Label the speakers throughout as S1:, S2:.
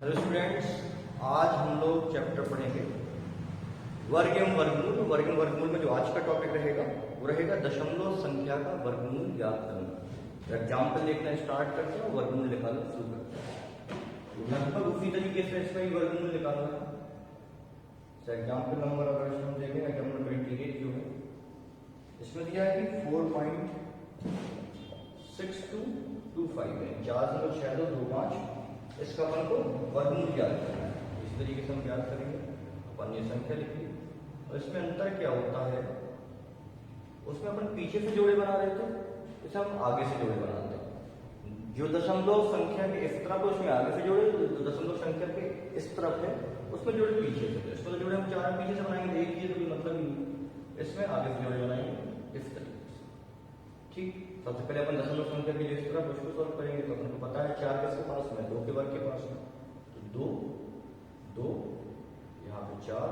S1: Hello students, आज हम लोग चैप्टर पढ़ेंगे वर्ग एवं वर्गमूल। वर्ग एवं वर्गमूल में जो आज का टॉपिक रहेगा वो रहेगा दशमलव संख्या का वर्गमूल ज्ञात करना। एग्जाम्पल लिखना स्टार्ट करते हैं, वर्गमूल निकालना शुरू करते हैं। लगभग उसी तरीके से इसका ही वर्गमूल निकालना है। एग्जाम्पल नंबर अगर हम देखें, एग्जाम्पल 28 जो है इसमें दिया है कि 4.6225 है, 4.6225। इसका अपन को वर्गमूल ज्ञात करना है। इस तरीके से हम ज्ञात करेंगे। अपन ये संख्या लिखिए और इसमें अंतर क्या होता है, उसमें अपन पीछे से जोड़े बना रहे थे, इसे हम आगे से जोड़े बनाते हैं। जो दशमलव संख्या के इस तरफ उसमें आगे से जोड़े, जो दशमलव संख्या के इस तरफ है उसमें जोड़े पीछे से। इसको तो जोड़े हम चार पीछे से बनाएंगे, एक ये तो कोई मतलब ही नहीं। इसमें आगे से जोड़े बनाएंगे इस तरीके से। ठीक, सबसे पहले अपन दशमलव संख्या की जिस तरफ उसको सॉल्व करेंगे। तो अपन को पता है 4 किसके पास में, 2 के वर्ग के पास में। तो 2 2 यहाँ पे 4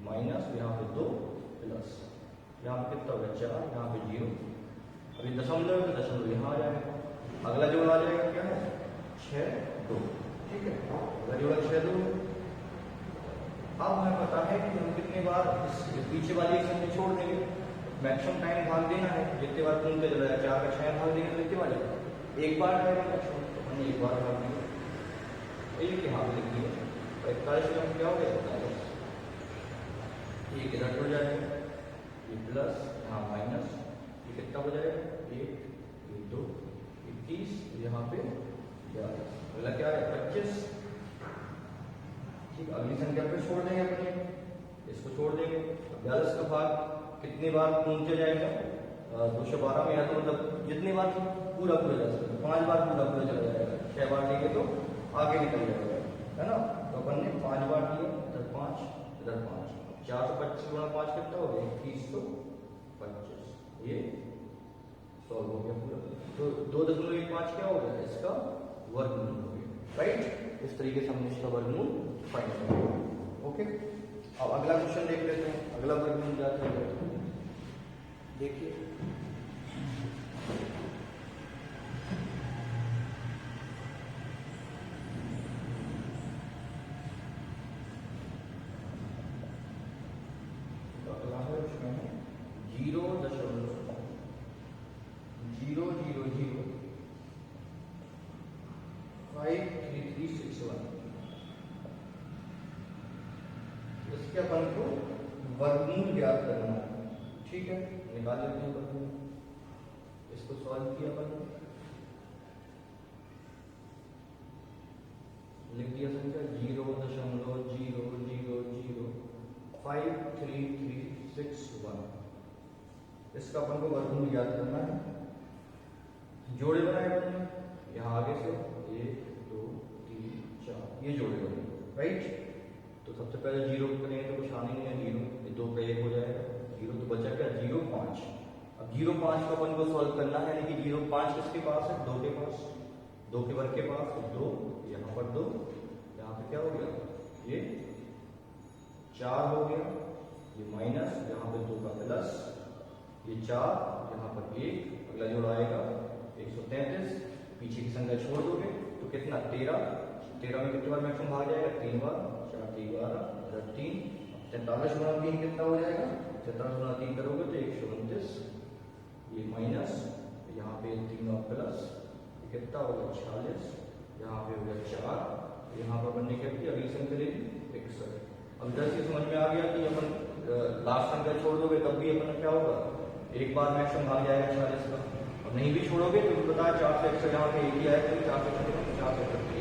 S1: माइनस, यहाँ पे 2 प्लस, यहाँ पे कितना होगा 4, यहाँ पे 0। अभी दशमलव तो दशमलव यहाँ आ जाएगा। अगला जोड़ा आ जाएगा क्या है 6 2। ठीक है, अगला जोड़ा 6 2। अब हमें पता है कि हम कितने बार इस पीछे वाली संख्या छोड़ देंगे। मैक्सिमम टाइम भाग देना है, जितने बार पूछते चला जाए। 4 का 6 भाग देंगे तो कितने बार जाएगा, एक बार आएगा मैक्सिमम, तो हमने एक बार भाग दिया। ये यहाँ पे लिख दिया 41 में क्या हो गया 41। ये इधर हो जाएगा, ये प्लस, यहाँ माइनस, ये कितना हो जाएगा 1 ये 2 21, यहाँ पे 11। अगला क्या है 25। ठीक, अगली संख्या पे छोड़ देंगे अपने, इसको छोड़ देंगे। 42 का भाग कितनी बार पूछते जाएगा 212 में, या तो मतलब जितनी बार पूरा जा सकता है। 5 बार पूरा चला जाएगा। 6 बार देंगे तो आगे निकल जाएगा, है ना। तो अपन ने 5 बार दिया, इधर 5 इधर 5, 425 गुणा 5 कितना हो गया 2125। ये सॉल्व हो गया पूरा। तो 2.15 क्या हो गया, इसका वर्गमूल हो गया। राइट, इस तरीके से हमने इसका वर्गमूल फाइंड किया। ओके, अब अगला क्वेश्चन देख लेते हैं। अगला वर्गमूल क्या है देखिए। अगला है उसमें 0.00053361। इसके अपन को वर्गमूल ज्ञात करना है। ठीक है, निकाल लेते हैं वर्गमूल। इसको सॉल्व किया अपन, लिख दिया संख्या 0.00053361। इसका अपन को वर्गमूल ज्ञात करना है। जोड़े बनाए अपन ने, यहाँ आगे से 1 2 3 4 ये जोड़े बने। राइट, तो सबसे पहले 0 करेंगे तो कुछ आने नहीं है, 0 ये 2 का 1 हो जाएगा, 0 तो बचा क्या 0 5। अब 0 5 को अपन को सॉल्व करना है, यानी कि 0 5 किसके पास है 2 के पास, 2 के वर्ग के पास। तो 2 यहाँ पर 2, यहाँ पे क्या हो गया ये 4 हो गया, ये माइनस, यहाँ पे 2 का प्लस, ये 4, यहाँ पर 1। अगला जोड़ आएगा 133। पीछे की संख्या छोड़ दोगे तो कितना 13 में कितने बार मैक्सिमम भाग जाएगा 3 बार, 4 3 12 3। 43 गुणा 3 कितना हो जाएगा, 43 गुणा 3 करोगे तो 129। ये माइनस, यहाँ पे 3 और प्लस, कितना होगा 46, यहाँ पे हो गया 4, यहाँ पर बनने के लिए अगली संख्या ले 61। अब इधर से समझ में आ गया कि अपन लास्ट संख्या छोड़ दोगे तब भी अपन क्या होगा, एक बार मैक्सिमम भाग जाएगा 46 का। और नहीं भी छोड़ोगे तो बताया 4 से 61, यहाँ पे एक ही आएगा, 4 से 61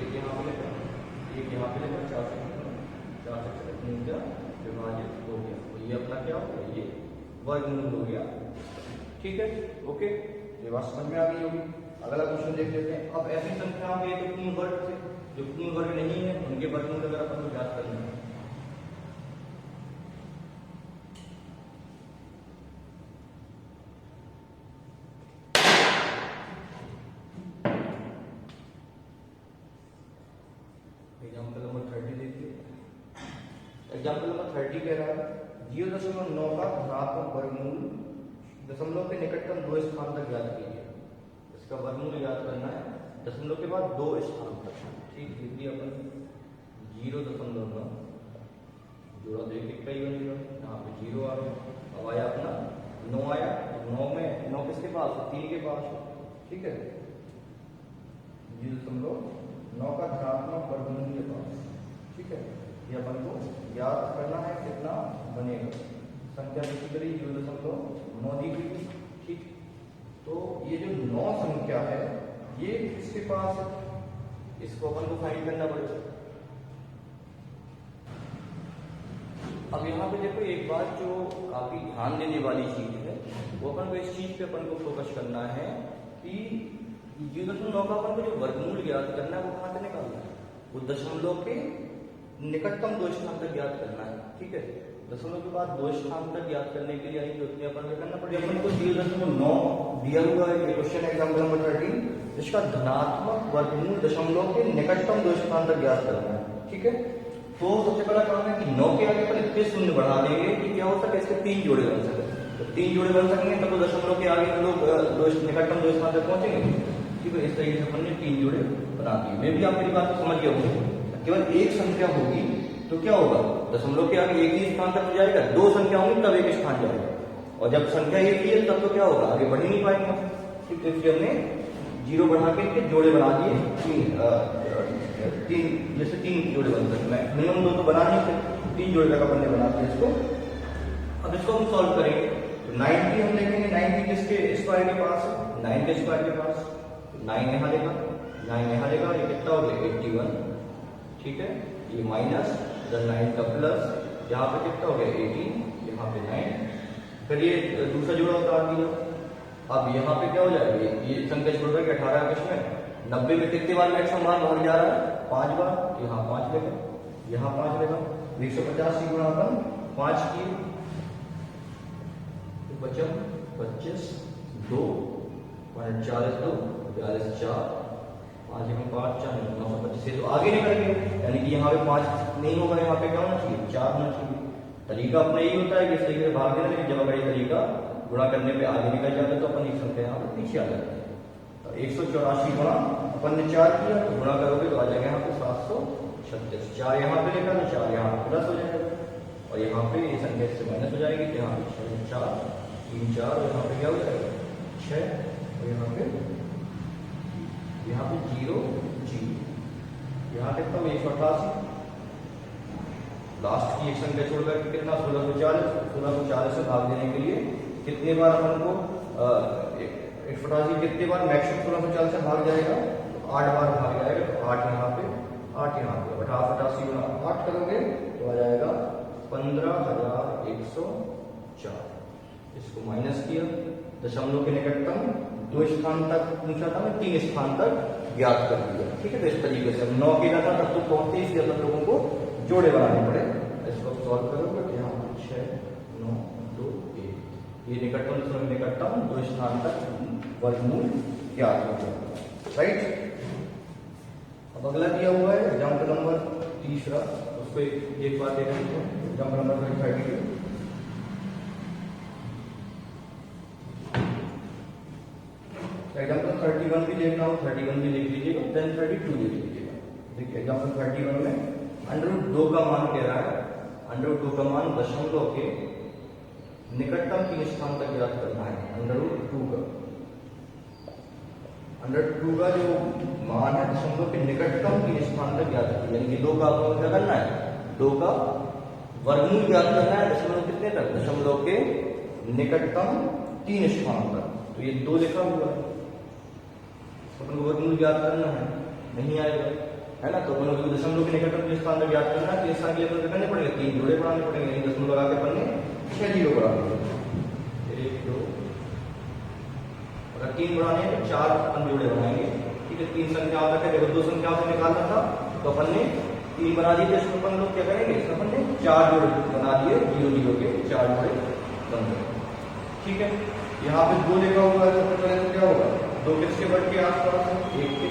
S1: एक यहाँ पे लेकर, एक यहाँ पे लेकर 4 से 61 विभाजित हो गया। तो ये अपना क्या हो गया, ये वर्गमूल हो गया। ठीक है, ओके, ये बात समझ में आ गई होगी। अगला क्वेश्चन देख लेते हैं। अब ऐसी संख्या में तो पूर्ण वर्ग थे, जो पूर्ण वर्ग नहीं है उनके वर्गमूल अगर अपन को ज्ञात करना है। एग्जाम्पल नंबर 30 देखिए। एग्जाम्पल नंबर 30 कह रहा है 0.9 का धनात्मक वर्गमूल दशमलव के निकटतम 2 स्थान तक ज्ञात कीजिए। इसका वर्गमूल ज्ञात करना है दशमलव के बाद 2 स्थान तक। ठीक, लिख दिया अपन। ठीक है, 0.9 का धनात्मक वर्गमूल के पास। ठीक है, ये अपन को याद करना है कितना बनेगा। संख्या बेसिकली 0.9 दी हुई थी। ठीक, तो ये जो 9 संख्या है ये किसके पास है, इसको अपन को फाइंड करना पड़ेगा। अब यहाँ पे देखो एक बात जो काफी ध्यान देने वाली चीज है, वो अपन को इस चीज पे अपन को फोकस करना है कि 0.9 का अपन को जो वर्गमूल ज्ञात करना है वो कहाँ से निकालना है, वो दशमलव के निकटतम 2 स्थान तक ज्ञात करना है। ठीक है, दशमलव के बाद 2 स्थान तक ज्ञात करने के लिए अपन को करना पड़ेगा। अपन को 0.9 दिया हुआ है, ये क्वेश्चन एग्जाम्पल नंबर 13, इसका धनात्मक वर्गमूल दशमलव के निकटतम 2 स्थान तक ज्ञात करना है। ठीक है, तो सबसे पहला काम है कि 9 के आगे पर इतने शून्य बढ़ा देंगे कि क्या हो सके, इसके 3 जोड़े बन सके। तो 3 जोड़े बन सकेंगे तब तो दशमलव के आगे लोग निकटतम 2 स्थान तक पहुंचेंगे। ठीक है, इस तरीके से अपन ने 3 जोड़े बना दिए। मैं भी आप मेरी बात को समझ गया हूँ। केवल एक संख्या होगी तो क्या होगा, दशमलव के आगे एक ही स्थान तक जाएगा, 2 संख्या होंगी तब एक स्थान जाएगा, और जब संख्या एक ही है तब तो क्या होगा, आगे बढ़ ही नहीं पाएंगे। ठीक, तो इसलिए हमने 0 बढ़ा के जोड़े बना दिए, 3 जैसे 3 जोड़े बन सकते हैं, मिनिमम 2 तो बना नहीं सकते, 3 जोड़े तक अपन ने बना दिया इसको। अब इसको हम सॉल्व करेंगे तो 90 हम देखेंगे, 90 किसके स्क्वायर के पास है, 9 के स्क्वायर के पास। 9 यहाँ लेगा, 9 यहाँ लेगा, ये कितना हो गया 81। ठीक है, ये माइनस 9 का प्लस, यहाँ पे कितना हो गया 18, यहाँ पे 9, फिर ये दूसरा जोड़ा उतार दिया। अब यहाँ पे क्या हो जाएगा, ये संख्या छोड़ करके 18 किसमें 90 में कितने बार मैक्सिमम मान भाग जा रहा है, 5 बार, यहाँ 5 लेगा, यहाँ 5 लेगा, 150 की गुणा अपन 5 की, तो बचा 25, 2 40 2 42 4 5 में 5 4 925 से तो आगे निकल गए, यानी कि यहाँ पे 5 नहीं होगा, यहाँ पे क्या होना चाहिए 4 होना चाहिए। तरीका अपना यही होता है कि इस तरीके से भाग देना, लेकिन जब बड़ी तरीका गुणा करने पे आगे निकल जाता है तो अपन एक संख्या यहाँ पे पीछे आ जाती है। तो 184 गुणा अपन ने 4 किया, तो गुणा करोगे तो आ जाएगा यहाँ पे 736। 4 यहाँ पे लेकर तो 4 यहाँ प्लस हो जाएगा, और यहाँ पे ये संख्या इससे माइनस हो जाएगी, तो यहाँ पे 6 4 3 4, और यहाँ पे क्या हो जाएगा 6, और यहाँ पे 0 0, यहाँ कितना 188। लास्ट की एक संख्या छोड़कर कितना 1640 से भाग देने के लिए कितने बार अपन को 188 कितने बार मैक्सिमम 1640 से भाग जाएगा, 8 बार भाग जाएगा, तो 8 यहाँ पे 8 यहाँ पे 88 गुणा 8 करोगे तो आ जाएगा 15104। इसको माइनस किया, दशमलव के निकटतम 2 स्थान तक पूछा था, मैं 3 स्थान तक ज्ञात कर दिया। ठीक है, तो इस तरीके से 9 के था तब तो पहुंचते ही अपन लोगों को जोड़े बनाने पड़े। इसको सॉल्व करोगे तो यहाँ 6 9 2 1, ये निकटतम 2 स्थान तक वर्गमूल ज्ञात हो गया। राइट, अब अगला दिया हुआ है एग्जाम्पल नंबर 3, उसको एक बार देख लेते हैं। एग्जाम्पल नंबर 32, एग्जाम्पल 31 भी देखना हो 31 भी देख लीजिएगा, देन 32 देख लीजिएगा। देखिए एग्जाम्पल 31 में √2 का मान कह रहा है, √2 का मान दशमलव के निकटतम 3 स्थान तक ज्ञात करना है। √2 का जो मान है दशमलव के निकटतम 3 स्थान तक ज्ञात करना है, यानी कि 2 का आपको क्या करना है, 2 का वर्गमूल ज्ञात करना है, दशमलव कितने तक, दशमलव के निकटतम 3 स्थान तक। तो ये 2 लिखा हुआ है, अपन को वर्गमूल ज्ञात करना है, नहीं आएगा है ना, तो अपन को दशमलव के निकटतम 3 स्थान तक ज्ञात करना है, 3 स्थान के लिए अपन करने पड़ेगा 3 जोड़े बढ़ाने पड़ेंगे, यानी दशमलव लगा के अपन ने 6 0 बढ़ा दिए, 1 2, अगर 3 बढ़ाने तो 4 अपन जोड़े बनाएंगे। ठीक है, 3 संख्या तक है, जब 2 संख्याओं से निकालना था तो अपन ने 3 बना दिए, इसमें अपन लोग क्या करेंगे, इसमें अपन ने 4 जोड़े बना दिए, 0 0 के 4 जोड़े बन गए। ठीक है, यहाँ पे 2 लिखा हुआ है, सबसे पहले तो क्या होगा, 2 किसके बढ़ के आसपास है, 1 के,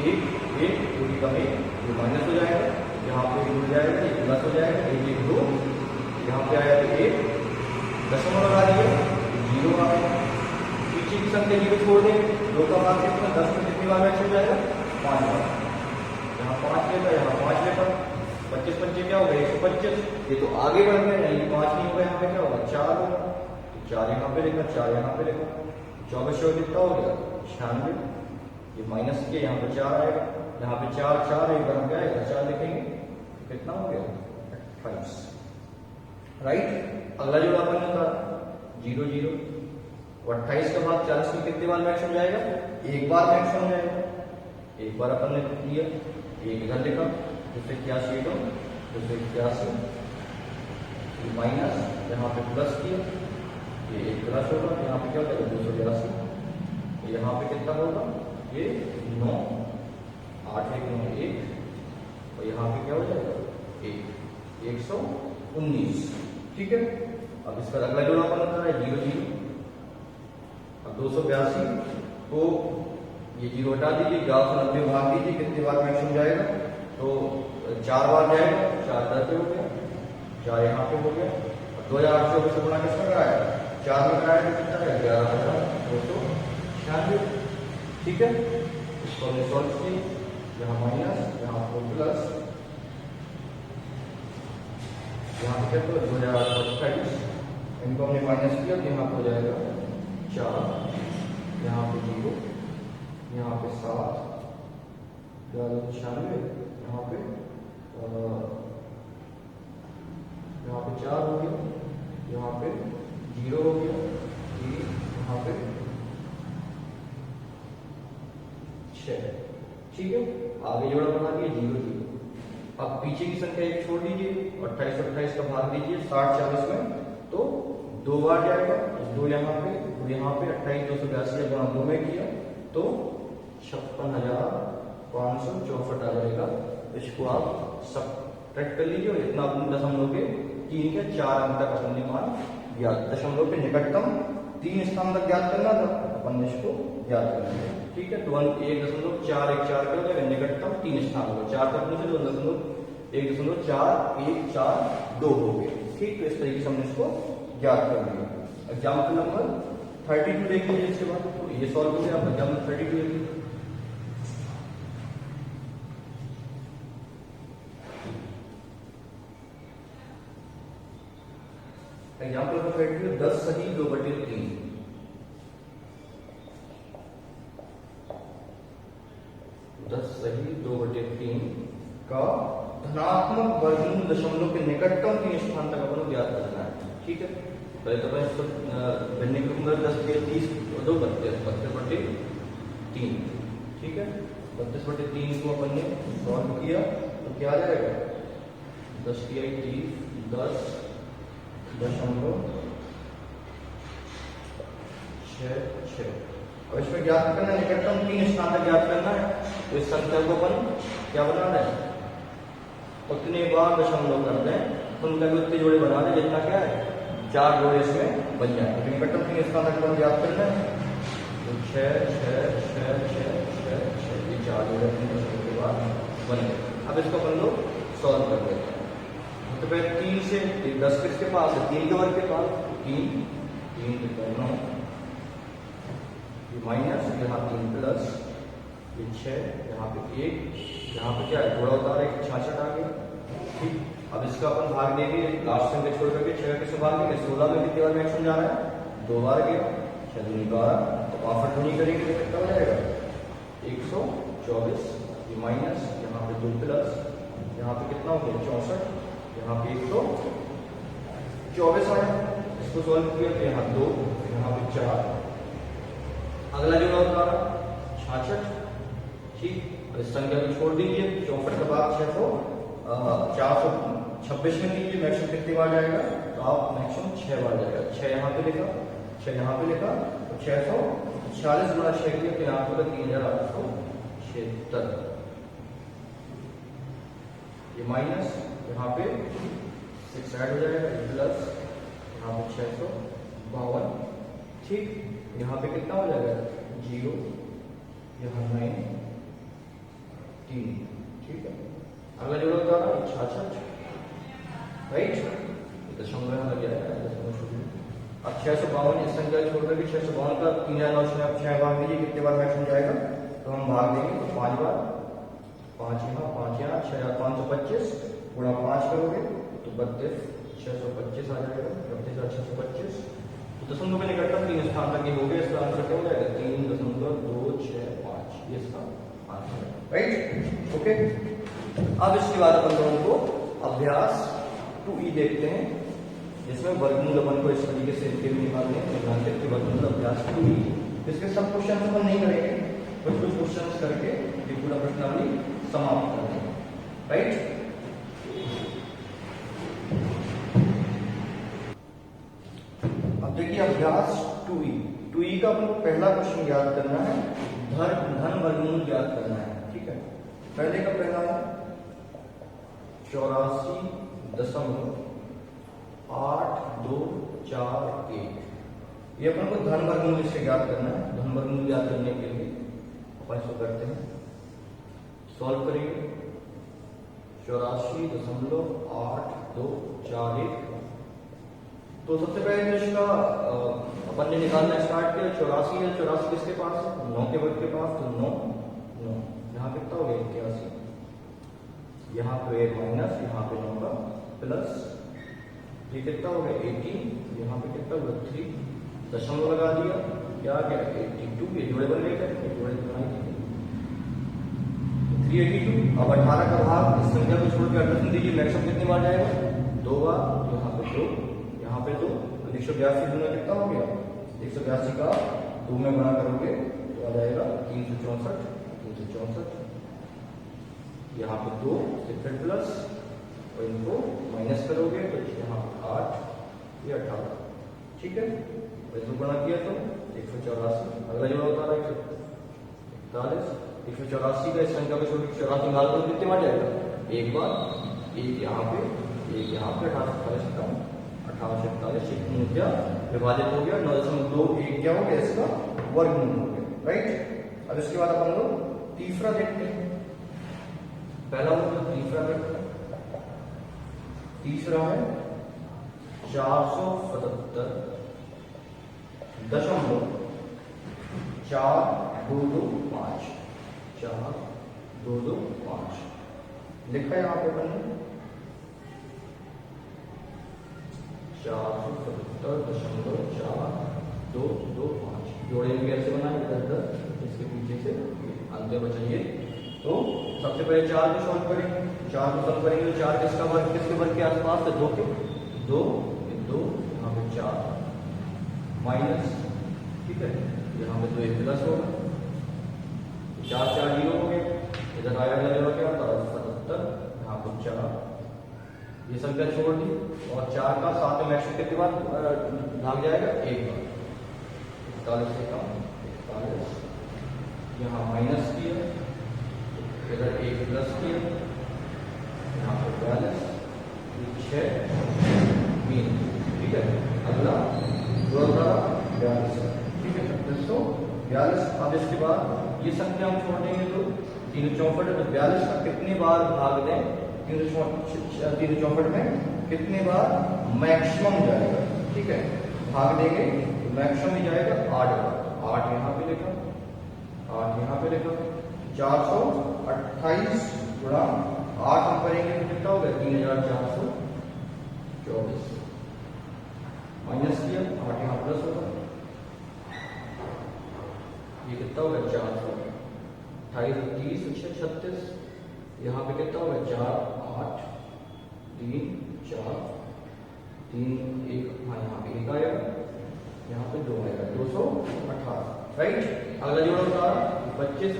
S1: 1 1 2 की कमी, ये माइनस हो जाएगा, यहाँ पे जुड़ जाएगा, ये प्लस हो जाएगा, 1 1 2, यहाँ पे आया तो 1 दशमलव लगा दिया 0 आ गया, पीछे की संख्या 0 छोड़ देंगे, 2 का मान कितना 10 में कितनी बार मैच हो जाएगा 5 बार, यहाँ 5 लेता, यहाँ 5 लेता, 25 25 क्या होगा 125, ये तो आगे बढ़ गए, 5 नहीं होगा, यहाँ पे क्या होगा 4 होगा, 4 यहाँ पे लिखा, 4 यहाँ पे लिखा, 24 से कितना हो गया 96, ये माइनस के यहाँ पे 4 आएगा, यहाँ पे 4 4 एक बार क्या आएगा 4 लिखेंगे, कितना हो गया 28, राइट। अगला जो अपन ने कहा 0 0 और 28 के बाद 40 में कितने बार मैक्स हो जाएगा, एक बार मैक्स हो जाएगा, एक बार अपन ने किया एक इधर लिखा, दूसरे 81 का दूसरे 81 माइनस, यहाँ पे प्लस किया, ये एक प्लस होगा, यहाँ पे क्या हो जाएगा 282, यहाँ पे कितना होगा ये 9 8 1 9 1, और यहाँ पे क्या हो जाएगा 119, ठीक है। अब इसका अगला जोड़ा अपन होता है 0 0, अब 282 को ये 0 हटा दीजिए, 1190 भाग दीजिए, कितनी बार मैक्स हो जाएगा, तो 4 बार जाएगा, 4 10 हो गया, 4 यहाँ पे हो गया, 2800 से गुणा किसमें कराया 4 में कराया, कितना है 11296, ठीक है। इसको हमने सॉल्व किया, यहाँ माइनस यहाँ पर प्लस, यहाँ पे क्या 2828, इनको हमने माइनस किया तो यहाँ पे हो जाएगा 4, यहाँ पे 0, यहाँ पे 7 96, यहाँ पे 4 हो गया, यहाँ पे 0 हो गया, यहाँ पे 6, ठीक है। आगे जोड़ा बना दिए 0 0, अब पीछे की संख्या एक छोड़ दीजिए, 28 28 का भाग दीजिए 60 40 में, तो 2 बार जाएगा, 2 यहाँ पे 28 282 गुणा 2 में किया तो 56,564 आ जाएगा। इसको आप सब्ट्रैक्ट कर लीजिए और इतना अपने दशमलव के 3 के 4 अंक तक अपने मान ज्ञात, दशमलव के निकटतम 3 स्थान तक ज्ञात करना था, अपन इसको ज्ञात करेंगे, ठीक है। तो 1.414 के हो जाएगा, निकटतम 3 स्थान होगा, 4 तक मुझे 1.4142 हो गए, ठीक। तो इस तरीके से हमने इसको ज्ञात कर लिया। एग्जाम्पल नंबर 32 देख लीजिए, इसके बाद तो ये सॉल्व हो गया, आप एग्जाम्पल 32 देखिए। एग्जाम्पल नंबर 32 10 सही 2/3, 10 सही 2/3 का धनात्मक वर्गमूल दशमलव के निकटतम 3 स्थान तक अपन ज्ञात करना है, ठीक है। पहले तो मैं इसको बनने के लिए 10 के 30 2 32/3, ठीक है। 32/3 को अपन ने सॉल्व किया तो क्या आ जाएगा 10 की 30 10.66। अब इसमें ज्ञात करना है निकटतम 3 स्थान तक ज्ञात करना है, तो इस संख्या को अपन क्या बनाना है, उतने बार दशमलव कर दें तो उनका भी उतने जोड़े बना दें जितना क्या है 4 जोड़े इसमें बन जाए, तो निकटतम 3 स्थान तक अपन ज्ञात करना है, तो 6 6 6 6 6 6 ये 4 जोड़े के बाद बने। अब इसको अपन लोग सॉल्व कर देते हैं, तो पहले 3 से 10 किसके पास है 3 के वर्ग के पास, 3 के 9 माइनस, यहाँ 3 प्लस, ये 6, यहाँ पे 1, यहाँ पे क्या है थोड़ा उतार 66 आ गया, ठीक। अब इसका अपन भाग देंगे, लास्ट संख्या छोड़ करके 6 किससे भाग देंगे 16 में कितनी बार मैक्सिमम जा रहा है 2 बार गया, 6 दूनी 12, तो 62 नहीं करेंगे तो कितना हो जाएगा 124, ये माइनस, यहाँ पे 2 प्लस, यहाँ पे कितना हो गया 64, यहाँ पे 124 आया, इसको सॉल्व किया तो यहाँ 2, यहाँ पे 4, अगला जोड़ा होता है 66, ठीक। इस संख्या को छोड़ दीजिए, 64 के बाद 426 में दीजिए, मैक्सिमम कितनी बार जाएगा, तो आप मैक्सिमम 6 बार जाएगा, 6 यहाँ पे लिखा 6 यहाँ पे लिखा, तो 646 गुणा 6 किया तो यहाँ पे 3876, ये माइनस, यहाँ पे 6 ऐड हो जाएगा, प्लस, यहाँ पे 652, ठीक। यहाँ पे कितना हो जाएगा 0, यहाँ 9 3, ठीक है। अगला जोड़ा होता है 66, राइट, दशमलव में लग जाएगा। अब 652 इस संख्या छोड़ करके 652 का 3009 से आप 6 भाग दीजिए, कितने बार मैक्सिमम जाएगा, तो हम भाग देंगे तो 5 बार, 5 यहाँ 6525 गुणा 5 करोगे तो 32 625 आ जाएगा, 32,625 तो दशमलव के निकटतम 3 स्थान तक ये हो गया, इसका आंसर क्या हो जाएगा 3.265, ये इसका आंसर है। Right, okay. अब इसके बाद अपन लोगों को अभ्यास 2E देखते हैं, जिसमें वर्गमूल अपन को इस तरीके से इनके भी निकालने हैं। निकालते हैं वर्गमूल अभ्यास 2E। इसके सब क्वेश्चन अपन नहीं करेंगे, कुछ कुछ क्वेश्चन करके ये पूरा प्रश्नावली समाप्त कर देंगे। राइट, अब देखिए अभ्यास 2E। 2E का अपन को पहला क्वेश्चन याद करना है, धन वर्गमूल याद करना है। ठीक है, पहले का पहला है 84.8241। ये अपन को धन वर्गमूल इससे याद करना है। धन वर्गमूल याद करने के लिए अपन इसको करते हैं, सॉल्व करेंगे। 84.8241। तो सबसे पहले तो इसका अपन ने निकालना स्टार्ट किया। 84 है, 84 किसके पास है 9 के वर्ग के पास, तो 9 यहाँ कितना हो गया 81, यहाँ पे माइनस, यहाँ पे 9 का प्लस, ये कितना हो गया 18, यहाँ पे कितना हुआ 3, दशमलव लगा दिया, क्या आ गया 82। ये जोड़े बन गए, जोड़े बनाई 382। अब 18 का भाग इस संख्या को छोड़ के 18 दीजिए, मैक्सिमम कितनी बार जाएगा 2 बार, यहाँ पे 2, यहाँ पे 2, तो 182 गुना कितना हो गया 182 का 2 में गुणा करोगे तो आ जाएगा 364। यहाँ पे 2 से फिर प्लस और इनको माइनस करोगे तो यहाँ 8, ये 18। ठीक है, इसको गुणा किया तो 184। अगला जोड़ा होता है 141। 184 का इस संख्या को छोड़ के 84 निकाल दो, कितने बार जाएगा एक बार, एक यहाँ पे, एक यहाँ पे, 1847 क्या विभाजित हो गया 9.21 क्या हो गया इसका वर्गमूल हो गया। राइट, अब इसके बाद अपन लोग तीसरा देखते हैं। पहला हो तो तीसरा देखते हैं। तीसरा है 477.4225। 4225 लिखा है यहाँ पे अपन ने 477.4225। जोड़े में कैसे बनाए 10, इसके पीछे से अंत बचाइए। तो सबसे पहले 4 को सॉल्व करेंगे। 4 को सॉल्व करेंगे तो 4 किसका वर्ग, किसके वर्ग के आसपास है 2 के, 2 यहाँ पे 4 माइनस, ठीक है, यहाँ पे 2 एक प्लस होगा, 4 4 0 हो गए, इधर आया गया क्या होता है 77, यहाँ पे 4, ये संख्या छोड़ दी और 4 का 7 में मैक्सिमम कितनी बार भाग जाएगा एक बार, 41 से कम 41, यहाँ माइनस किया, इधर 1 प्लस किया, यहाँ पे 42, 6 3। ठीक है, अगला 42, ठीक है 3642। अब इसके बाद ये संख्या हम छोड़ देंगे तो 364 है, तो 42 का कितने बार भाग दें, 364 में कितने बार मैक्सिमम जाएगा। ठीक है, भाग देंगे तो मैक्सिमम ही जाएगा 8 बार। 8 यहाँ पे लिखा, 8 यहाँ पे लिखा, 428 गुणा 8 हम करेंगे तो कितना होगा 3424, माइनस किया 8 यहाँ प्लस होगा, ये कितना होगा 428, 30 36, यहाँ पे कितना होगा 4 8 3 4 3 1, हाँ यहाँ पे 1 आएगा, यहाँ पे 2 आएगा, 218। राइट, अगला जोड़ा होता है 25।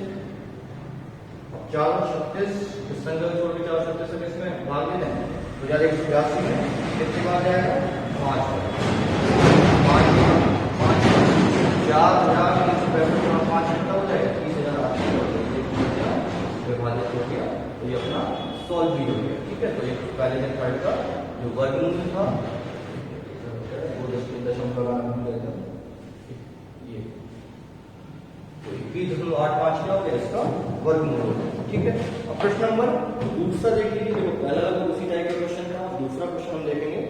S1: 436 इस संख्या छोड़ के 436 से इसमें भाग देना है तो 182 में कितनी बार जाएगा 5 कितना हो जाएगा 30,800 विभाजित हो गया, तो ये अपना सॉल्व भी हो गया। ठीक है, तो ये पहले के थर्ड का जो वर्गमूल था वो 10.8 ये 21.85 क्या हो गया इसका वर्गमूल हो गया। ठीक है, अब प्रश्न नंबर दूसरा देख लीजिए। देखो पहला लगभग उसी टाइप का क्वेश्चन था, दूसरा क्वेश्चन हम देखेंगे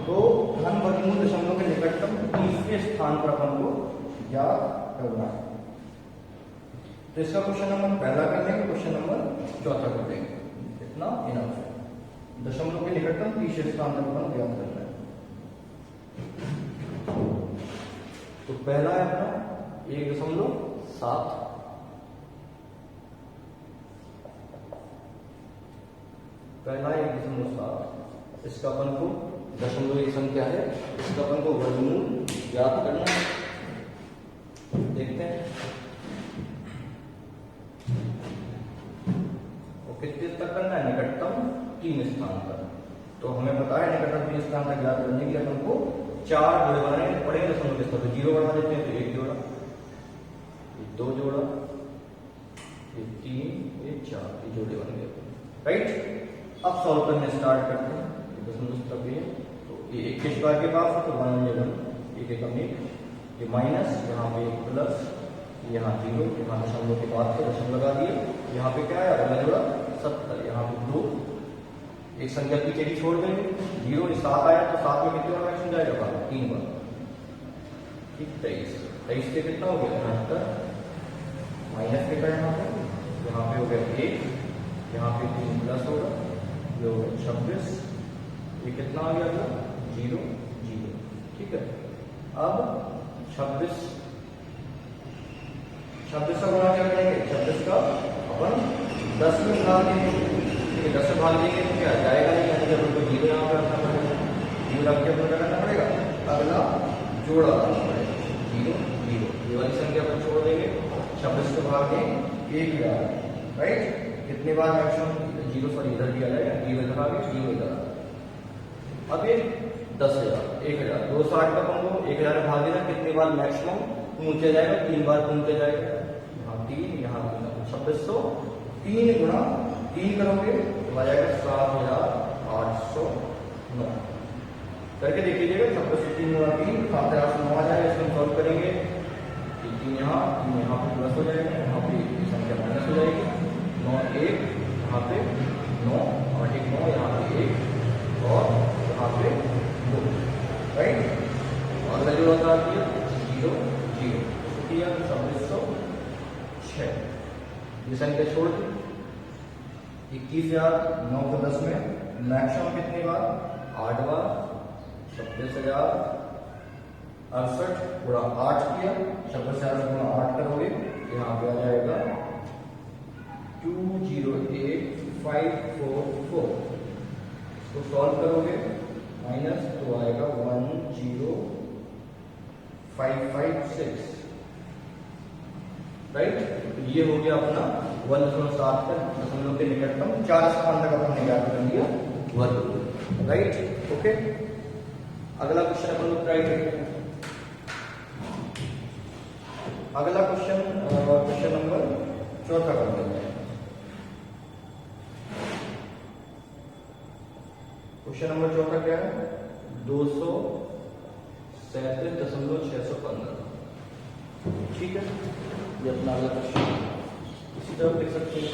S1: तो धन वर्गमूल दशमलव के निकटतम तीसरे स्थान पर अपन को याद करना है। तो इसका क्वेश्चन नंबर पहला कर देंगे, क्वेश्चन नंबर चौथा कर देंगे। इतना इनफ है, दशमलव के निकटतम तीसरे स्थान पर अपन याद करना है। पहला है अपना 1.7, पहला 1.7, इसका अपन को दशमलव एक संख्या है, इसका अपन को वर्गमूल याद करना है। देखते हैं और कितने तक करना है, निकटतम 3 स्थान तक। तो हमें पता है निकटतम 3 स्थान तक याद करने के लिए अपन को 4 जोड़े बनाने पड़ेंगे दशमलव के स्थान। तो 0 बना देते हैं, तो 1 जोड़ा, 2 जोड़ा, 3, 4, ये जोड़े बन गए, राइट। अब सॉल्व करने स्टार्ट करते हैं। दशमलव तक ये तो ये 1 के स्क्वायर के पास है, तो 1 1 कम 1, ये माइनस, यहाँ पे प्लस, यहाँ 0, यहाँ दशमलव के बाद से दशमलव लगा दिए। यहाँ पे क्या है, अगला जोड़ा 70, यहाँ पे 2, एक संख्या पीछे की छोड़ देंगे, 0 7 आया तो 7 में कितने बार एक्शन जाएगा, 3 बार, ठीक। 23 से कितना हो गया, 78, माइनस कितना है यहाँ पे हो गया 1, यहाँ पे 3 प्लस होगा, ये हो गया 26, ये कितना आ गया 0 0, ठीक है। अब 26 का गुणा क्या करेंगे, 26 का अपन 10 में भाग देंगे, 10 से भाग देंगे तो क्या जाएगा नहीं, यानी कि अपन को 0 यहाँ पे रखना पड़ेगा, 0 रख के अपन क्या करना पड़ेगा, अगला जोड़ा रखना पड़ेगा, 0 0, ये वाली संख्या पर छोड़ देंगे, 26 को भाग देंगे 1 बार, राइट। कितने बार मैक्सिमम 0 सॉरी इधर दिया जाएगा, 0 इधर आ गया, 0 इधर आ गया। अब ये 10,000 1000 260 का पंगो 1000 में भाग देना, कितनी बार मैक्सिमम पूछा जाएगा, 3 बार पूछा जाएगा, यहाँ 3, यहाँ 2600, 3 गुणा 3 करोगे तो आ जाएगा 7809, करके देख लीजिएगा। 2600 3 गुणा 3 7809 आ जाएगा। इसको सॉल्व करेंगे, 3 यहाँ पे प्लस हो जाएगा, यहाँ पे संख्या माइनस हो जाएगी, 9 1, यहाँ पे 9 और 1 9, यहाँ पे 1 और यहाँ पे 2, राइट। और अगला जो होता है 0 0 किया 2606, ये संख्या छोड़ दी। 21,000 9 को 10 में मैक्सिमम कितनी बार, 8 बार, 26,000 68 गुणा 8 किया, 26,000 गुणा 8 करोगे, यहाँ पे आ जाएगा 208544, इसको सॉल्व करोगे माइनस तो आएगा 10556, राइट। तो ये हो गया अपना 1.7 का दशमलव के निकटतम 4 स्थान तक अपन ने याद कर लिया वर्ग, राइट। ओके, अगला क्वेश्चन अपन लोग ट्राई करते हैं। अगला क्वेश्चन नंबर 4 कर लेते हैं। क्वेश्चन नंबर 4 क्या है, 237.615, ठीक है। ये अपना अगला क्वेश्चन इसी तरह लिख सकते हैं।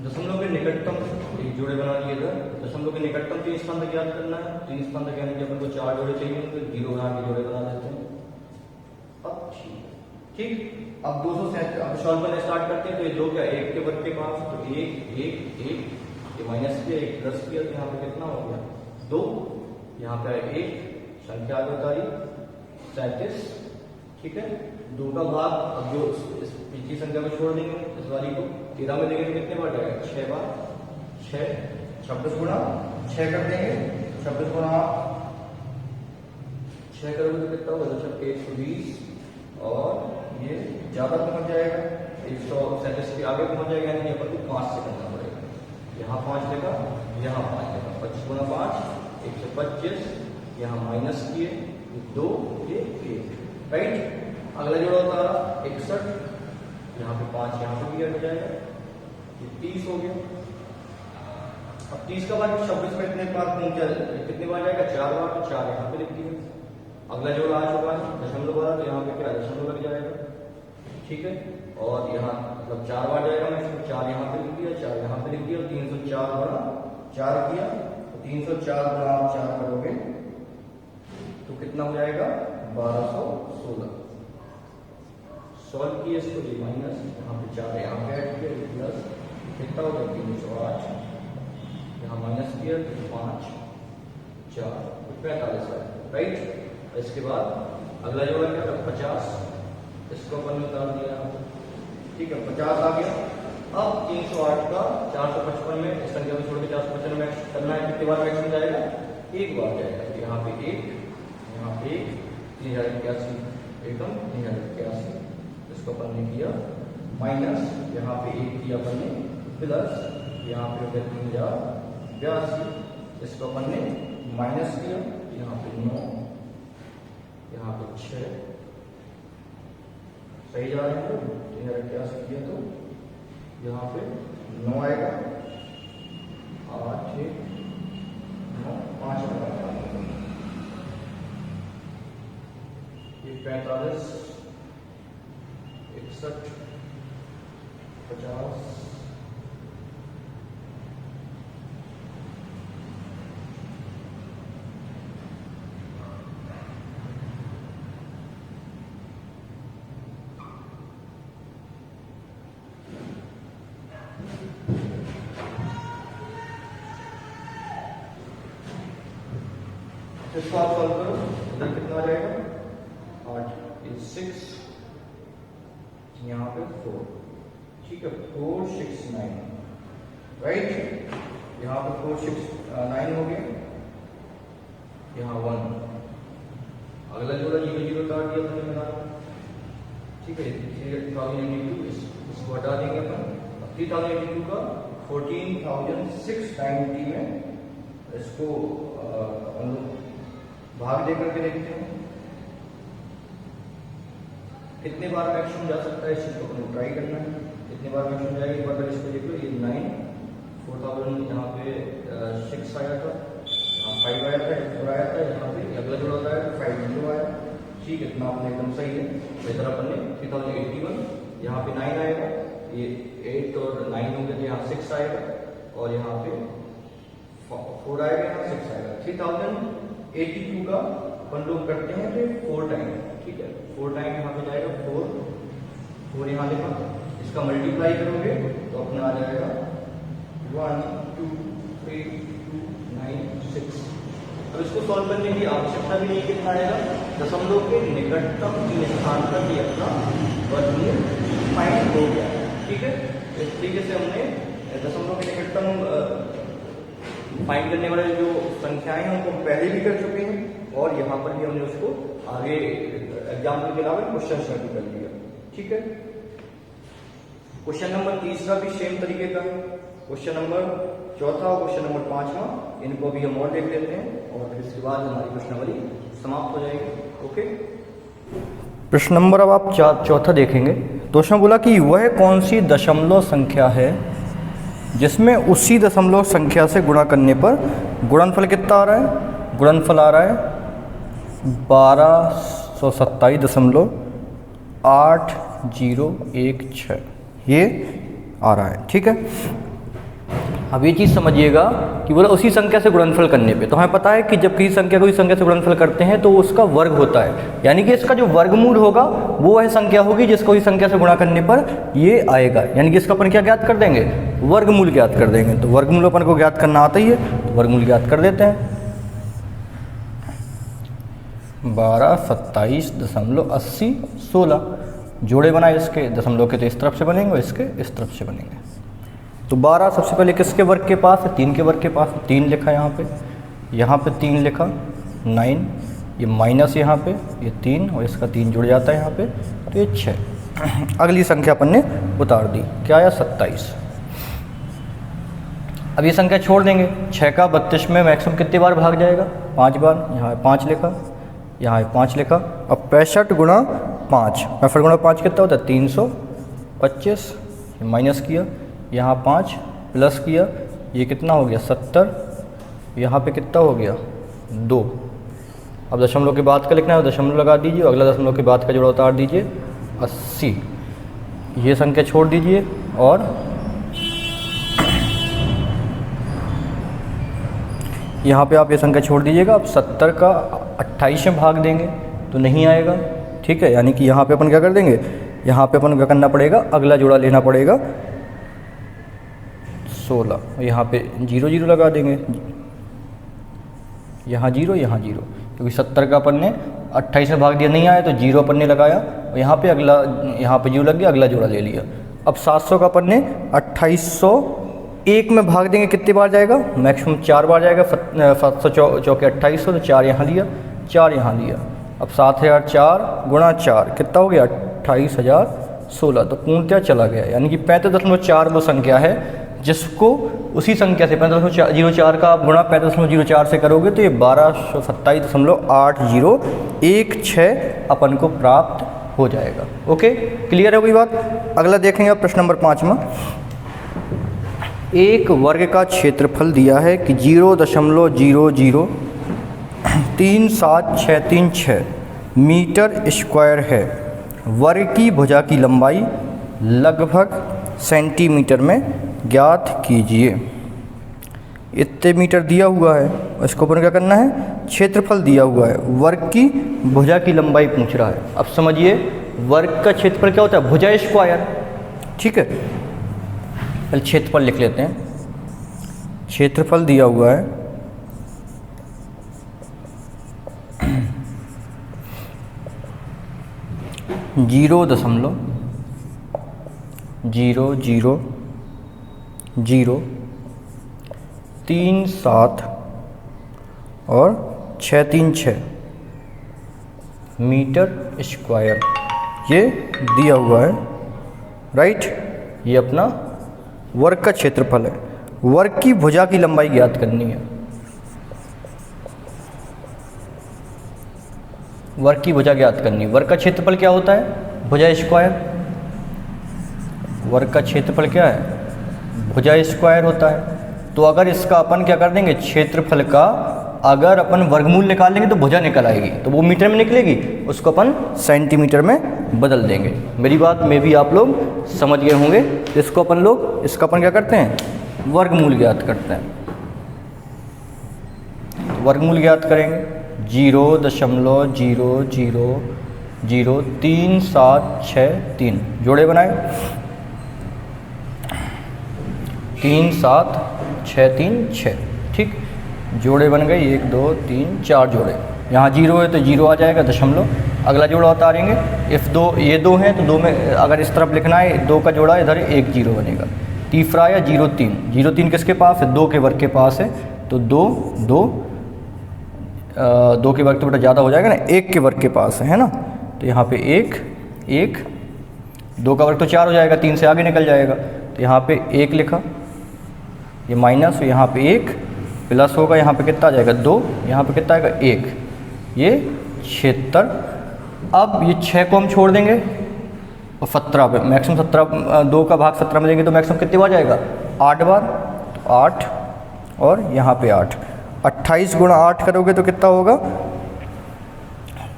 S1: दशमलव के निकटतम एक जोड़े बना दिए था, दशमलव के निकटतम 3 स्थान तक याद करना है। 3 स्थान तक यानी कि अपन को 4 जोड़े चाहिए, तो 0 बना के जोड़े बना देते हैं। अब ठीक, अब 237 अब सॉल्व करना स्टार्ट करते हैं। तो ये 2 क्या 1 के वर्ग के पास, तो 1 1 1, ये माइनस किया 1 प्लस किया, तो यहाँ पे कितना हो गया 2, यहाँ पे 1 संख्या आगे उतारी 37, ठीक है। 2 का भाग अब जो पिछली संख्या को छोड़ देंगे, इस वाली को 13 में देंगे तो कितने बार जाएगा 6 बार, 6 26 गुणा 6 कर देंगे, 26 गुणा 6 करोगे तो कितना होगा 120, और ये ज्यादा पहुंच जाएगा 137 के आगे पहुंच जाएगा, यानी अपन को 5 से करना पड़ेगा। यहाँ 5 लेगा, यहाँ 5 लेगा, 25 गुणा 5 125, यहाँ माइनस किए 2 ये 1, राइट। अगला जोड़ा होता है 61, यहाँ पे 5 यहाँ पे भी हो जाएगा, ये 30 हो गया। अब 30 का बाद 26 में कितने बार कितने बार जाएगा 4 बार, तो 4 यहाँ पे लिख दिया। अगला जोड़ा आ चुका है दशमलव वाला, तो यहाँ पे क्या दशमलव लग जाएगा, ठीक है। और यहाँ मतलब 4 बार जाएगा, मैं इसको 4 यहाँ पे लिख दिया, 4 यहाँ पे लिख दिया, 304 बड़ा 4 किया तो 304 गुणा आप 4 करोगे तो कितना हो जाएगा 1216। सॉल्व किया इसको, ये माइनस यहाँ पे 4 यहाँ पे ऐड किया प्लस कितना होगा 308, यहाँ माइनस किया तो 5 4 45 है, राइट। इसके बाद अगला जोड़ा क्या था 50, इसको अपन ने उतार दिया, ठीक है 50 आ गया। अब 308 का 455 में इस संख्या को छोड़ के 455 में करना है, कितनी बार मैक्सिमम जाएगा, एक बार जाएगा। यहाँ पे एक, यहाँ पे 3081 एकदम 3081, इसको अपन ने किया माइनस, यहाँ पे एक किया अपन ने प्लस, यहाँ पे हो गया 3082, इसको अपन ने माइनस किया, यहाँ पे 9, यहाँ पे 6, सही जा रहे हैं तो 3081 किया तो यहाँ पे 9 आएगा, 8 1 9 5 आएगा, ये 45 61 50 इसको आप सॉल्व करो, इधर कितना आ जाएगा 8 इज 6, यहाँ पे 4, ठीक है 469, राइट। यहाँ पे 469 हो गया, यहाँ 1, अगला जोड़ा 0 काट दिया अपने बना, ठीक है 3082, इसको हटा देंगे अपन। 3082 का 14690 में इसको भाग देकर के देखते हैं कितने बार मैक्सिमम जा सकता है, इस चीज को अपन ट्राई करना है कितने बार मैक्सिमम जाएगा। एक बार इसको देख लो, ये 9 4000 यहाँ पे 6 आया था, यहाँ 5 आया था, 4 आया था, यहाँ पे अगला जोड़ा होता है 5 0 आया, ठीक है इतना अपने एकदम सही है। इधर अपन ने 3081, यहाँ पे 9 आएगा, ये 8 और 9 होंगे तो यहाँ 6 आएगा, और यहाँ पे 4 आएगा, यहाँ 6 आएगा। 3082 का अपन लोग करते हैं तो 4 टाइम, ठीक है 4 टाइम यहाँ पे जाएगा, 4 यहाँ लिखा, इसका मल्टीप्लाई करोगे तो अपना आ जाएगा 1 2 3 2 9 6। अब इसको सॉल्व करने की आवश्यकता भी नहीं, कितना आएगा दशमलव के निकटतम 3 स्थान पर ये अपना वर्गमूल फाइंड हो गया, ठीक है। इस तरीके से हमने दशमलव के निकटतम फाइंड करने वाले जो संख्याएं हैं उनको पहले भी कर चुके हैं, और यहाँ पर भी हमने उसको आगे एग्जाम्पल के अलावा क्वेश्चन में भी कर लिया, ठीक है। क्वेश्चन नंबर 3 भी सेम तरीके का है, क्वेश्चन नंबर 4 और क्वेश्चन नंबर 5, इनको भी हम और देख लेते हैं, और फिर इसके बाद हमारी प्रश्नावली समाप्त हो जाएगी, ओके। प्रश्न नंबर अब आप 4 देखेंगे, तो उसमें बोला कि वह कौन सी दशमलव संख्या है जिसमें उसी दशमलव संख्या से गुणा करने पर गुणनफल कितना आ रहा है, गुणनफल आ रहा है 1227.8016, ये आ रहा है, ठीक है। अब ये चीज़ समझिएगा कि बोला उसी संख्या से गुणनफल करने पे, तो हमें पता है कि जब किसी संख्या को इस संख्या से गुणनफल करते हैं तो उसका वर्ग होता है, यानी कि इसका जो वर्गमूल होगा वो वह संख्या होगी जिसको इस संख्या से गुणा करने पर ये आएगा, यानी कि इसका अपन क्या ज्ञात कर देंगे, वर्गमूल ज्ञात कर देंगे। तो वर्गमूल अपन को ज्ञात करना आता ही है, तो वर्गमूल ज्ञात कर देते हैं। 1227.8016 जोड़े बनाए इसके, दशमलव के तो इस तरफ से बनेंगे और इसके इस तरफ से बनेंगे। तो 12 सबसे पहले किसके वर्ग के पास है, 3 के वर्ग के पास है, 3 लिखा यहाँ पे 3 लिखा, 9 ये माइनस यहाँ पे ये 3 और इसका 3 जुड़ जाता है यहाँ पे, तो ये 6। अगली संख्या अपन ने उतार दी, क्या आया 27। अब ये संख्या छोड़ देंगे, 6 का 32 में मैक्सिमम कितनी बार भाग जाएगा, 5 बार, यहाँ 5 लिखा, यहाँ 5 लिखा। अब 65 गुणा 5, 65 गुणा 5 कितना होता है 325, माइनस किया, यहाँ 5 प्लस किया, ये कितना हो गया 70, यहाँ पे कितना हो गया 2। अब दशमलव के बाद का लिखना है, दशमलव लगा दीजिए, अगला दशमलव के बाद का जोड़ा उतार दीजिए 80, ये संख्या छोड़ दीजिए और यहाँ पे आप ये संख्या छोड़ दीजिएगा। आप 70 का 28 में भाग देंगे तो नहीं आएगा, ठीक है। यानी कि यहाँ पे अपन क्या कर देंगे, यहाँ पे अपन क्या करना पड़ेगा, अगला जोड़ा लेना पड़ेगा 16, यहाँ पे 0 0 लगा देंगे, यहाँ 0 यहाँ 0, क्योंकि 70 का अपन ने 28 में भाग दिया, नहीं आया तो 0 अपन ने लगाया और यहाँ पे अगला, यहाँ पे 0 लग गया, अगला जोड़ा ले लिया। अब 700 का अपन ने 2801 में भाग देंगे, कितनी बार जाएगा, मैक्सिमम 4 बार जाएगा। 700 चौके 2800, तो 4 यहाँ लिया, 4 यहाँ लिया। अब 7004 गुणा 4 कितना हो गया, 28,016, तो पूर्णतः चला गया। यानी कि 35.4 वो संख्या है जिसको उसी संख्या से 35.04 का आप गुणा 35.04 से करोगे तो ये 1227.8016 अपन को प्राप्त हो जाएगा। ओके, क्लियर है कोई बात। अगला देखेंगे आप प्रश्न नंबर 5 में। एक वर्ग का क्षेत्रफल दिया है कि 0.0037636 मीटर स्क्वायर है। वर्ग की भुजा की लंबाई लगभग सेंटीमीटर में ज्ञात कीजिए। इतने मीटर दिया हुआ है, इसको अपन क्या करना है, क्षेत्रफल दिया हुआ है, वर्ग की भुजा की लंबाई पूछ रहा है। अब समझिए वर्ग का क्षेत्रफल क्या होता है, भुजा स्क्वायर, ठीक है। पहले क्षेत्रफल लिख लेते हैं। क्षेत्रफल दिया हुआ है 0.00037 और 636 मीटर स्क्वायर ये दिया हुआ है, राइट। ये अपना वर्ग का क्षेत्रफल है। वर्ग की भुजा की लंबाई ज्ञात करनी है। वर्ग की भुजा ज्ञात करनी है। वर्ग का क्षेत्रफल क्या होता है, भुजा स्क्वायर। वर्ग का क्षेत्रफल क्या है, भुजा स्क्वायर होता है। तो अगर इसका अपन क्या कर देंगे, क्षेत्रफल का अगर अपन वर्गमूल निकालेंगे तो भुजा निकल आएगी, तो वो मीटर में निकलेगी, उसको अपन सेंटीमीटर में बदल देंगे। मेरी बात में भी आप लोग समझ गए होंगे। तो इसको अपन लोग, इसका अपन क्या करते हैं, वर्गमूल ज्ञात करते हैं। तो वर्गमूल ज्ञात करेंगे 0.0003763 जोड़े बनाए 37636, ठीक। जोड़े बन गए 1 2 3 4 जोड़े। यहाँ 0 है तो 0 आ जाएगा, दशमलव, अगला जोड़ा उतारेंगे। इफ 2 ये 2 हैं तो 2 में अगर इस तरफ लिखना है 2 का जोड़ा, इधर 1 0 बनेगा। तीसरा या 0.3 किसके पास है, 2 के वर्ग के पास है, तो 2 के वर्ग तो बेटा ज़्यादा हो जाएगा ना, 1 के वर्ग के पास है ना। तो यहाँ पे 1 2 का वर्ग तो 4 हो जाएगा, 3 से आगे निकल जाएगा। तो यहाँ पे 1 लिखा, ये माइनस, यहाँ पे 1 प्लस होगा, यहाँ पे कितना आ जाएगा 2, यहाँ पे कितना आएगा 1, ये 76। अब ये 6 को हम छोड़ देंगे और 17 पे मैक्सिमम 17, 2 का भाग 17 में देंगे तो मैक्सिमम कितनी बार जाएगा, 8 बार। तो 8 और यहाँ पे 8, 28 गुणा 8 करोगे तो कितना होगा,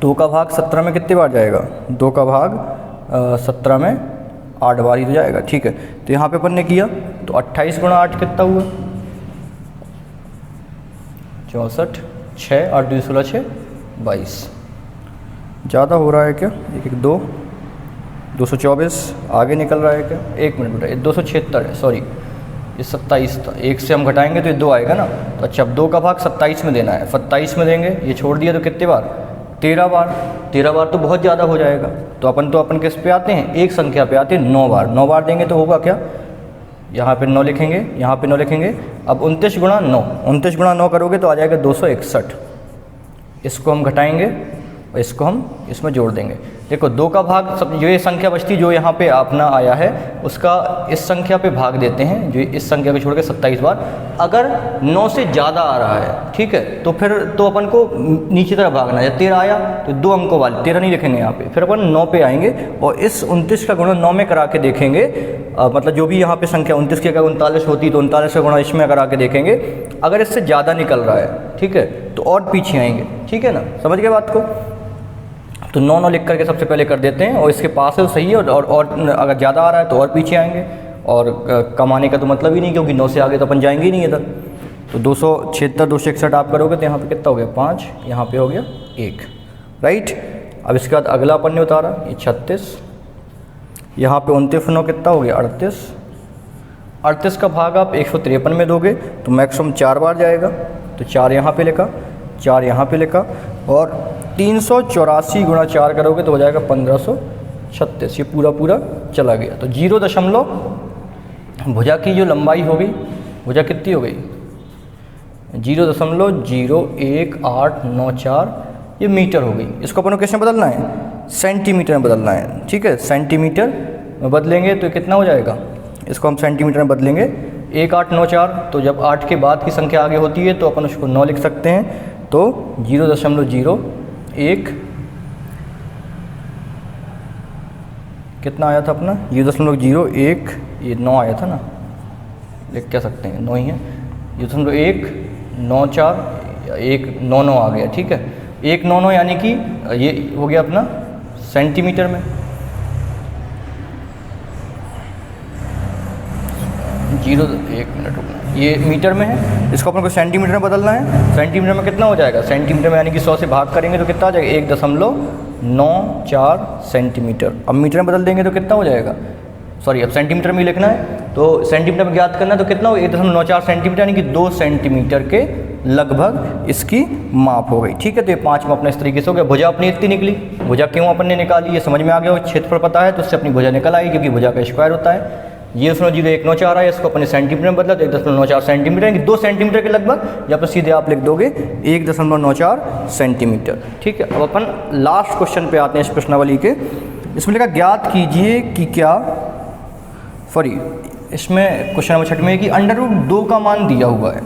S1: 2 का भाग 17 में कितनी बार जाएगा, 2 का भाग 17 में 8 बार ही तो जाएगा, ठीक है। तो यहाँ पे अपन ने किया तो 28 गुणा 8 कितना हुआ, 64, 6 8 2 16 6 22। ज़्यादा हो रहा है क्या, 1 2 224 आगे निकल रहा है क्या, 1 मिनट बेटा, ये 276 है, सॉरी ये 27 था, 1 से हम घटाएंगे तो ये 2 आएगा ना। तो अच्छा, अब 2 का भाग 27 में देना है, 27 में देंगे, ये छोड़ दिया तो कितने बार, 13 बार। 13 बार तो बहुत ज़्यादा हो जाएगा। तो अपन किस पे आते हैं, एक संख्या पे आते हैं, 9 बार। 9 बार देंगे तो होगा क्या, यहाँ पे 9 लिखेंगे, यहाँ पे 9 लिखेंगे। अब 29 गुणा 9, 29 गुणा 9 करोगे तो आ जाएगा 261। इसको हम घटाएंगे और इसको हम इसमें जोड़ देंगे। देखो 2 का भाग सब, जो ये संख्या बचती जो यहाँ पे अपना आया है उसका इस संख्या पे भाग देते हैं, जो इस संख्या को छोड़ के 27 बार। अगर 9 से ज़्यादा आ रहा है, ठीक है, तो फिर तो अपन को नीचे तरफ भागना है। 13 आया तो 2 अंकों वाले 13 नहीं लिखेंगे यहाँ पे, फिर अपन 9 पे आएंगे और इस 29 का गुणा 9 में करा के देखेंगे। मतलब जो भी यहाँ पे संख्या 29 की अगर 39 होती तो 39 का गुणा इसमें करा के देखेंगे। अगर इससे ज़्यादा निकल रहा है, ठीक है, तो और पीछे आएंगे, ठीक है ना, समझ गए बात को। तो 9 9 लिख करके सबसे पहले कर देते हैं और इसके पास है तो सही है, और अगर ज़्यादा आ रहा है तो और पीछे आएंगे। और कम आने का तो मतलब ही नहीं, क्योंकि 9 से आगे तो अपन जाएंगे ही नहीं इधर। तो 276 261 आप करोगे तो यहाँ पे कितना हो गया 5, यहाँ पे हो गया 1, राइट। अब इसके बाद अगला अपन ने उतारा ये 36, यहाँ पे 29 9 कितना हो गया 38। 38 का भाग आप 153 में दोगे तो मैक्सिमम 4 बार जाएगा, तो 4 यहाँ पे लिखा, 4 यहाँ पे लिखा, और 384 गुणा 4 करोगे तो हो जाएगा 1536। ये पूरा पूरा चला गया। तो 0 भुजा की जो लंबाई हो गई, भुजा कितनी हो गई 0.01894, ये मीटर हो गई। इसको अपन को किस में बदलना है, सेंटीमीटर में बदलना है, ठीक है। सेंटीमीटर में बदलेंगे तो कितना हो जाएगा, इसको हम सेंटीमीटर में बदलेंगे 1894। तो जब 8 के बाद की संख्या आगे होती है तो अपन उसको 9 लिख सकते हैं। तो 0.01 कितना आया था अपना 0.01, ये 9 आया था ना, लिख क्या सकते हैं 9 ही है, 0.194 199 आ गया, ठीक है। 199 यानी कि ये हो गया अपना सेंटीमीटर में, 1 मिनट रुकना, ये मीटर में है, इसको अपन को सेंटीमीटर में बदलना है। सेंटीमीटर में कितना हो जाएगा, सेंटीमीटर में यानी कि 100 से भाग करेंगे तो कितना आ जाएगा 1.94 सेंटीमीटर। अब मीटर में बदल देंगे तो कितना हो जाएगा, सॉरी अब सेंटीमीटर में ही लिखना है, तो सेंटीमीटर में ज्ञात करना है तो कितना हो 1.94 सेंटीमीटर यानी कि 2 सेंटीमीटर के लगभग इसकी माप हो गई, ठीक है। तो ये 5 में अपने इस तरीके से हो गया। भुजा अपनी इतनी निकली, भुजा क्यों अपन ने निकाली ये समझ में आ गया, क्षेत्रफल पता है तो उससे अपनी भुजा निकल आई, क्योंकि भुजा का स्क्वायर होता है। 0.0194 है, इसको अपने सेंटीमीटर में बदला तो 1.94 सेंटीमीटर यानी कि 2 सेंटीमीटर के लगभग, या पर सीधे आप लिख दोगे 1.94 सेंटीमीटर, ठीक है। अब अपन लास्ट क्वेश्चन पे आते हैं इस प्रश्नावली के। इसमें लिखा ज्ञात कीजिए कि क्या, सॉरी इसमें क्वेश्चन नंबर 6 में है कि √2 का मान दिया हुआ है,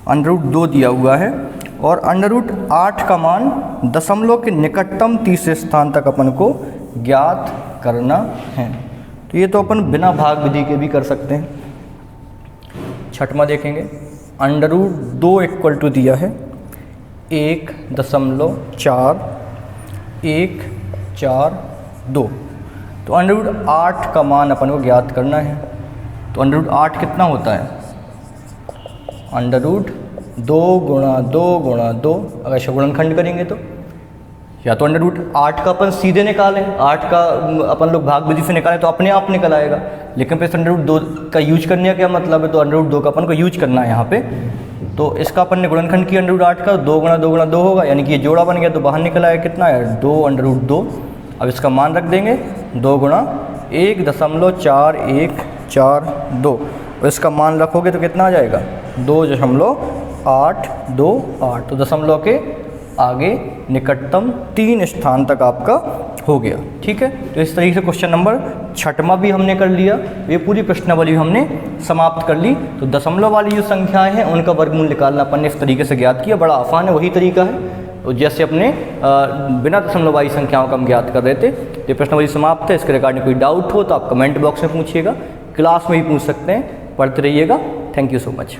S1: √2 दिया हुआ है और √8 का मान दशमलव के निकटतम तीसरे स्थान तक अपन को ज्ञात करना है। तो ये तो अपन बिना भाग विधि के भी कर सकते हैं। 6वां देखेंगे, √2 इक्वल टू दिया है 1.4142, तो √8 का मान अपन को ज्ञात करना है। तो √8 कितना होता है, √2 गुणा 2 गुणा 2, अगर इसका गुणनखंड करेंगे तो, या तो √8 का अपन सीधे निकालें, 8 का अपन लोग भाग विधि से निकालें तो अपने आप निकल आएगा, लेकिन फिर √2 का यूज करने का क्या मतलब है, तो √2 का अपन को यूज करना है यहाँ पे। तो इसका अपन ने गुणनखंड किया √8 का, 2 गुणा 2 गुणा 2 होगा, यानी कि ये जोड़ा बन गया तो बाहर निकल आया कितना है 2 √2। अब इसका मान रख देंगे 2 गुणा 1.4142, और इसका मान रखोगे तो कितना आ जाएगा 2.828, तो दशमलव के आगे निकटतम 3 स्थान तक आपका हो गया, ठीक है। तो इस तरीके से क्वेश्चन नंबर 6वां भी हमने कर लिया, ये पूरी प्रश्नावली हमने समाप्त कर ली। तो दशमलव वाली जो संख्याएं हैं उनका वर्गमूल निकालना अपन ने इस तरीके से ज्ञात किया, बड़ा आसान है, वही तरीका है तो जैसे अपने बिना दशमलव वाली संख्याओं का हम ज्ञात कर रहे थे। तो प्रश्नावली समाप्त है। इसके रिगार्डिंग कोई डाउट हो तो आप कमेंट बॉक्स में पूछिएगा, क्लास में भी पूछ सकते हैं। पढ़ते रहिएगा। Thank you so much.